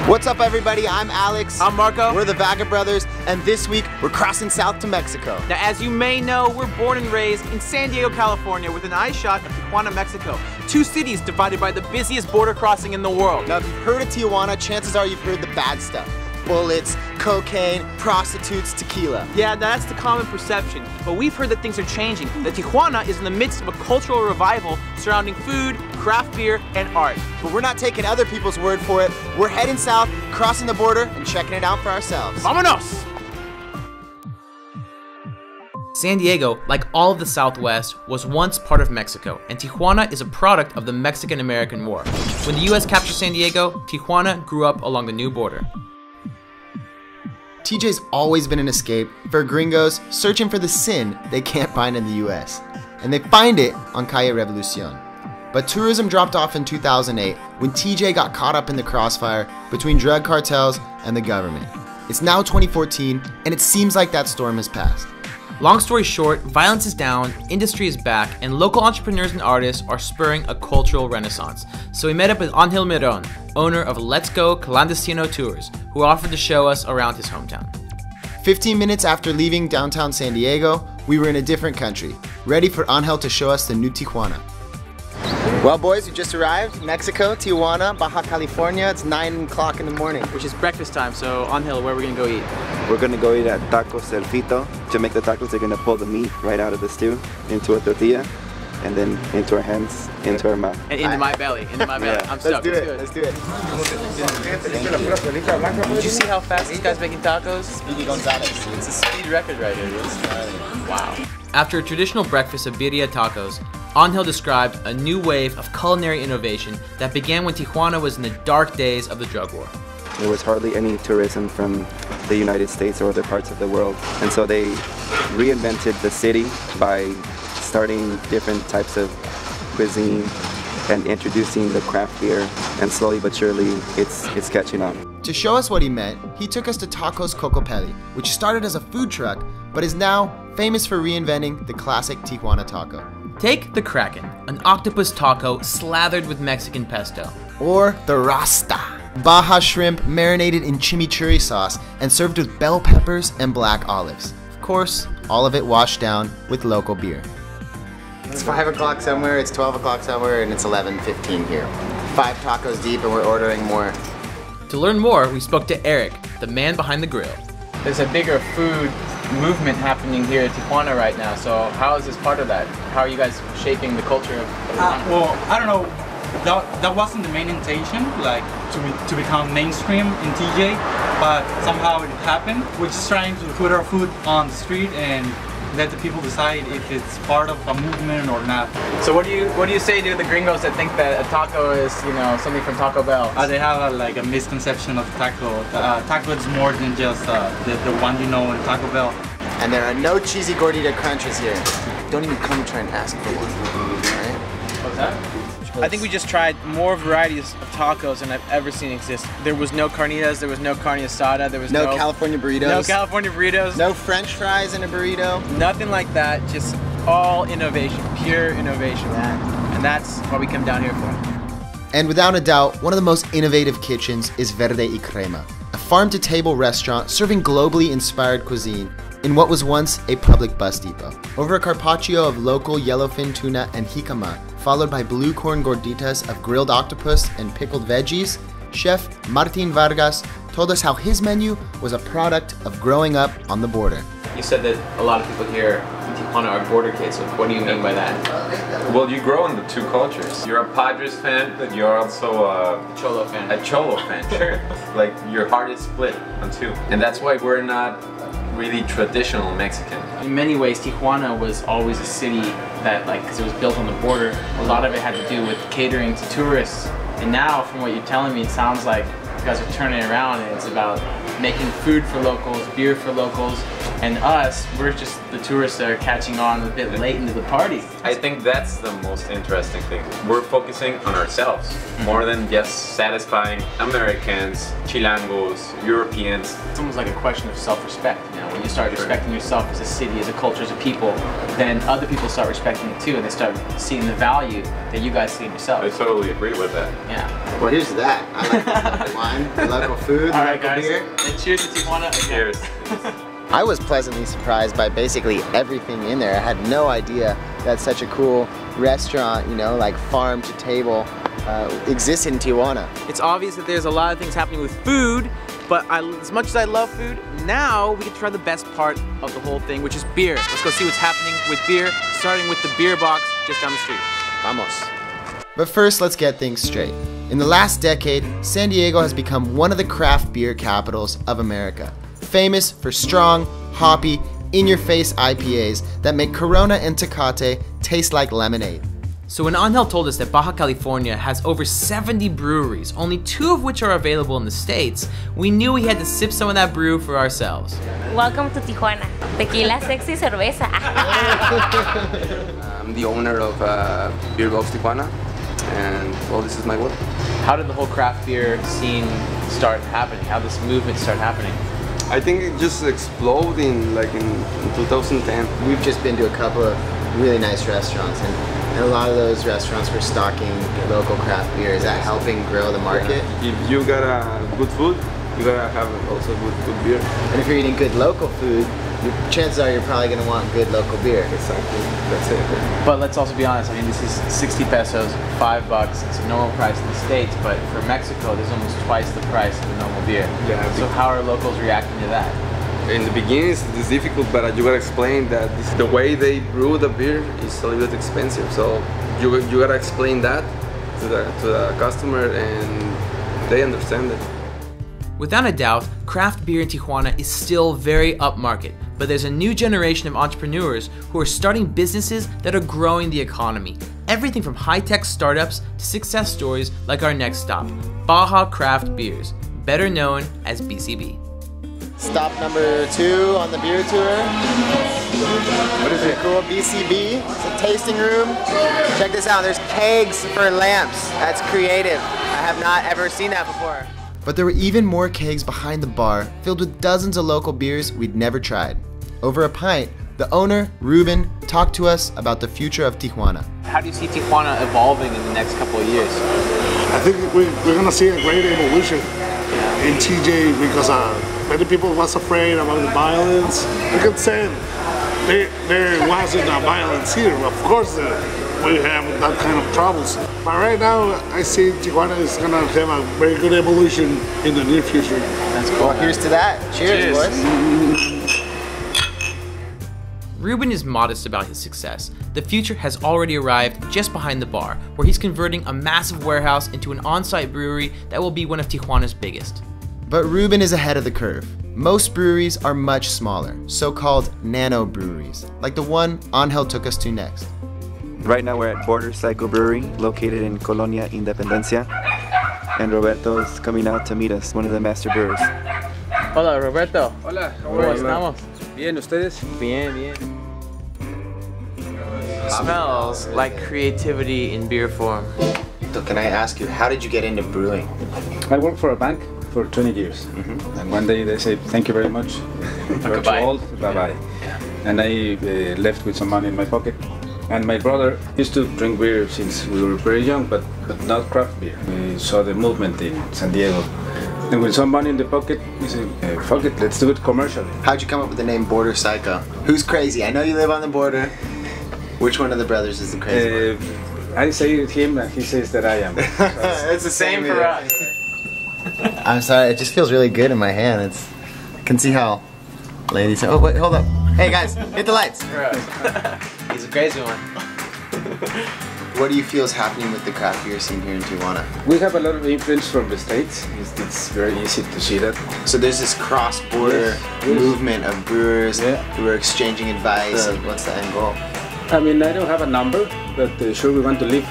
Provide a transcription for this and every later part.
What's up, everybody? I'm Alex. I'm Marco. We're the Vaga Brothers, and this week we're crossing south to Mexico. Now, as you may know, we're born and raised in San Diego, California, with an eye shot of Tijuana, Mexico. Two cities divided by the busiest border crossing in the world. Now, if you've heard of Tijuana, chances are you've heard the bad stuff. Bullets, cocaine, prostitutes, tequila. Yeah, that's the common perception. But we've heard that things are changing. That Tijuana is in the midst of a cultural revival surrounding food, craft beer, and art. But we're not taking other people's word for it. We're heading south, crossing the border, and checking it out for ourselves. Vámonos! San Diego, like all of the Southwest, was once part of Mexico, and Tijuana is a product of the Mexican-American War. When the US captured San Diego, Tijuana grew up along the new border. TJ's always been an escape for gringos searching for the sin they can't find in the US. And they find it on Calle Revolucion. But tourism dropped off in 2008 when TJ got caught up in the crossfire between drug cartels and the government. It's now 2014, and it seems like that storm has passed. Long story short, violence is down, industry is back, and local entrepreneurs and artists are spurring a cultural renaissance. So we met up with Angel Miron, owner of Let's Go Clandestino Tours, who offered to show us around his hometown. 15 minutes after leaving downtown San Diego, we were in a different country, ready for Angel to show us the new Tijuana. Well, boys, we just arrived. Mexico, Tijuana, Baja California. It's 9 o'clock in the morning. Which is breakfast time, so Angel, where are we gonna go eat? We're gonna go eat at Tacos El Fito. To make the tacos, they're gonna pull the meat right out of the stew into a tortilla, and then into our hands, into our mouth. And into my belly, into my belly. Yeah. I'm stoked. Let's do it. Did you see how fast this guy's making tacos? Speedy Gonzalez. It's a speed record right here. Wow. After a traditional breakfast of birria tacos, Angel described a new wave of culinary innovation that began when Tijuana was in the dark days of the drug war. There was hardly any tourism from the United States or other parts of the world, and so they reinvented the city by starting different types of cuisine and introducing the craft beer, and slowly but surely it's catching on. To show us what he meant, he took us to Tacos Cocopelli, which started as a food truck, but is now famous for reinventing the classic Tijuana taco. Take the Kraken, an octopus taco slathered with Mexican pesto. Or the Rasta, Baja shrimp marinated in chimichurri sauce and served with bell peppers and black olives. Of course, all of it washed down with local beer. It's 5 o'clock somewhere, it's 12 o'clock somewhere, and it's 11:15 here. 5 tacos deep and we're ordering more. To learn more, we spoke to Eric, the man behind the grill. There's a bigger food movement happening here at Tijuana right now, so how is this part of that? How are you guys shaping the culture of Tijuana? Well, I don't know, that wasn't the main intention, like to become mainstream in TJ, but somehow it happened. We're just trying to put our food on the street and let the people decide if it's part of a movement or not. So what do you say to the gringos that think that a taco is, you know, something from Taco Bell? They have like a misconception of taco. Taco is more than just the one you know in Taco Bell. And there are no cheesy gordita crunches here. Don't even come try and ask for one, right? What's that? I think we just tried more varieties of tacos than I've ever seen exist. There was no carnitas, there was no carne asada, there was no California burritos. No California burritos. No French fries in a burrito. Nothing like that, just all innovation, pure innovation, man. And that's what we come down here for. And without a doubt, one of the most innovative kitchens is Verde y Crema, a farm-to-table restaurant serving globally inspired cuisine in what was once a public bus depot. Over a carpaccio of local yellowfin tuna and jicama, followed by blue corn gorditas of grilled octopus and pickled veggies, Chef Martin Vargas told us how his menu was a product of growing up on the border. You said that a lot of people here in Tijuana are border kids, so what do you mean by that? Well, you grow in the two cultures. You're a Padres fan, but you're also a Cholo fan. A Cholo fan, sure. Like, your heart is split on two. And that's why we're not really traditional Mexican. In many ways, Tijuana was always a city that, like, because it was built on the border, a lot of it had to do with catering to tourists. And now, from what you're telling me, it sounds like you guys are turning it around and it's about making food for locals, beer for locals, And us, we're just the tourists that are catching on a bit late into the party. I think that's the most interesting thing. We're focusing on ourselves more than just satisfying Americans, Chilangos, Europeans. It's almost like a question of self-respect. You know, when you start respecting yourself as a city, as a culture, as a people, then other people start respecting you too, and they start seeing the value that you guys see in yourself. I totally agree with that. Yeah. Well, here's to that. I like this local wine, the local food, the All right, local guys. beer. And cheers to Tijuana again. Cheers. I was pleasantly surprised by basically everything in there. I had no idea that such a cool restaurant, you know, like farm to table, exists in Tijuana. It's obvious that there's a lot of things happening with food, but as much as I love food, now we can try the best part of the whole thing, which is beer. Let's go see what's happening with beer, starting with the beer box just down the street. Vamos. But first, let's get things straight. In the last decade, San Diego has become one of the craft beer capitals of America. Famous for strong, hoppy, in-your-face IPAs that make Corona and Tecate taste like lemonade. So when Angel told us that Baja California has over 70 breweries, only 2 of which are available in the States, we knew we had to sip some of that brew for ourselves. Welcome to Tijuana. Tequila, sexy, cerveza. I'm the owner of Beer Box Tijuana, and well, this is my work. How did the whole craft beer scene start happening? How did this movement start happening? I think it just exploded in 2010. We've just been to a couple of really nice restaurants, and a lot of those restaurants were stocking local craft beer. Is that helping grow the market? Yeah. If you got good food, you gotta have also good beer. And if you're eating good local food, chances are you're probably going to want good local beer. Exactly, that's it. But let's also be honest, I mean, this is 60 pesos, $5. It's a normal price in the States, but for Mexico, there's almost twice the price of a normal beer. Yeah. So how are locals reacting to that? In the beginning it's difficult, but you gotta explain that the way they brew the beer is a little bit expensive. So you gotta explain that to the customer, and they understand it. Without a doubt, craft beer in Tijuana is still very upmarket, but there's a new generation of entrepreneurs who are starting businesses that are growing the economy. Everything from high-tech startups to success stories like our next stop, Baja Craft Beers, better known as BCB. Stop number 2 on the beer tour. What is it? Cool, BCB. It's a tasting room. Check this out, there's kegs for lamps. That's creative. I have not ever seen that before. But there were even more kegs behind the bar, filled with dozens of local beers we'd never tried. Over a pint, the owner, Ruben, talked to us about the future of Tijuana. How do you see Tijuana evolving in the next couple of years? I think we're going to see a great evolution in TJ because many people was afraid about the violence. You can say there wasn't a violence here. Of course, we have that kind of troubles. But right now, I see Tijuana is going to have a very good evolution in the near future. That's cool. Well, here's to that. Cheers, boys. Ruben is modest about his success. The future has already arrived just behind the bar, where he's converting a massive warehouse into an on-site brewery that will be one of Tijuana's biggest. But Ruben is ahead of the curve. Most breweries are much smaller, so-called nano breweries, like the one Angel took us to next. Right now we're at Border Cycle Brewery, located in Colonia Independencia, and Roberto's coming out to meet us, one of the master brewers. Hola, Roberto. Hola, ¿Cómo estamos? Bien, ¿ustedes? Bien, bien. Smells like creativity in beer form. So can I ask you, how did you get into brewing? I worked for a bank for 20 years. And one day they said, thank you very much. You're too old, bye-bye. And I left with some money in my pocket. And my brother used to drink beer since we were very young, but not craft beer. We saw the movement in San Diego. And with some money in the pocket, we said, fuck it, let's do it commercially. How'd you come up with the name Border Psycho? Who's crazy? I know you live on the border. Which one of the brothers is the crazy one? I say it him and he says that I am. It's the Same for us. I'm sorry, it just feels really good in my hand. I can see how ladies say, oh wait, hold up. Hey guys, hit the lights. He's a crazy one. What do you feel is happening with the craft beer scene here in Tijuana? We have a lot of influence from the States. It's very easy to see that. So there's this cross-border movement of brewers who are exchanging advice. What's the end goal? I mean, I don't have a number, but sure we want to live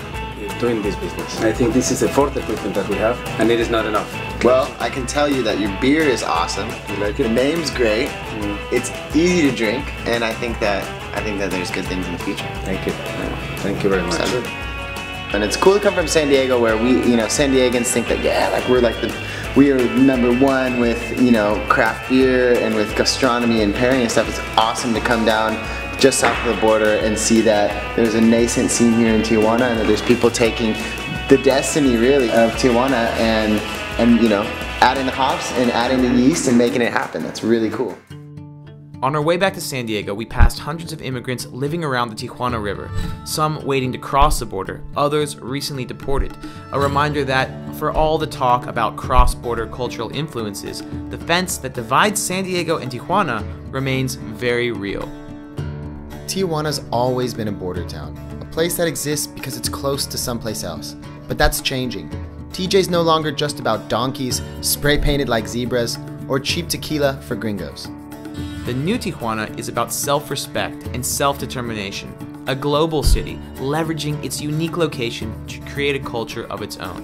doing this business. I think this is the fourth equipment that we have, and it is not enough. Well, I can tell you that your beer is awesome. You like it? The name's great. It's easy to drink, and I think that there's good things in the future. Thank you. Thank you very much. And it's cool to come from San Diego, where San Diegans think that we are #1 with craft beer and with gastronomy and pairing and stuff. It's awesome to come down just south of the border and see that there's a nascent scene here in Tijuana, and that there's people taking the destiny really of Tijuana and adding the hops and adding the yeast and making it happen. That's really cool. On our way back to San Diego, we passed hundreds of immigrants living around the Tijuana River, some waiting to cross the border, others recently deported. A reminder that, for all the talk about cross-border cultural influences, the fence that divides San Diego and Tijuana remains very real. Tijuana's always been a border town, a place that exists because it's close to someplace else. But that's changing. TJ's no longer just about donkeys, spray-painted like zebras, or cheap tequila for gringos. The new Tijuana is about self-respect and self-determination, a global city leveraging its unique location to create a culture of its own.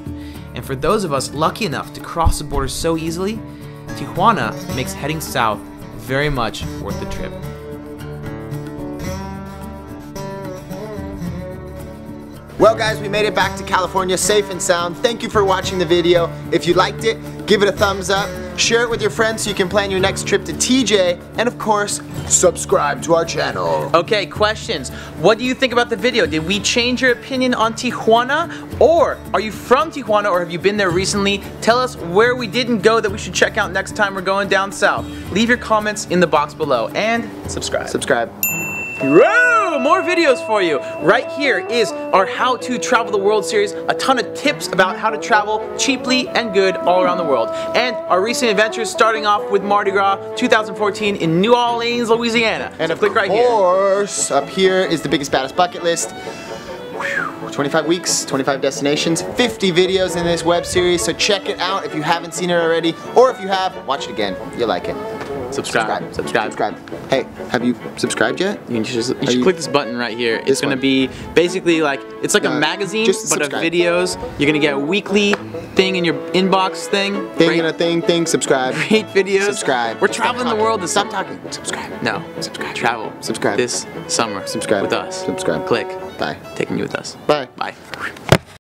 And for those of us lucky enough to cross the border so easily, Tijuana makes heading south very much worth the trip. Well guys, we made it back to California safe and sound. Thank you for watching the video. If you liked it, give it a thumbs up, share it with your friends so you can plan your next trip to TJ, and of course, subscribe to our channel. Okay, questions. What do you think about the video? Did we change your opinion on Tijuana? Or are you from Tijuana, or have you been there recently? Tell us where we didn't go that we should check out next time we're going down south. Leave your comments in the box below, and subscribe. Subscribe. Whoa, more videos for you. Right here is our How to Travel the World series, a ton of tips about how to travel cheaply and good all around the world. And our recent adventures, starting off with Mardi Gras 2014 in New Orleans, Louisiana. And so of click right here. course, up here is the biggest, baddest bucket list. 25 weeks, 25 destinations, 50 videos in this web series, so check it out if you haven't seen it already, or if you have, watch it again. You'll like it. Subscribe. Hey, have you subscribed yet? You should click this button right here. It's going to be basically like, it's like a magazine, but of videos. You're going to get a weekly thing in your inbox thing. Thing, subscribe. Great videos. Subscribe. We're traveling the world this Stop talking. Subscribe. No. Subscribe. Travel. Subscribe. This summer. Subscribe. With us. Subscribe. Click. Bye. Taking you with us. Bye. Bye.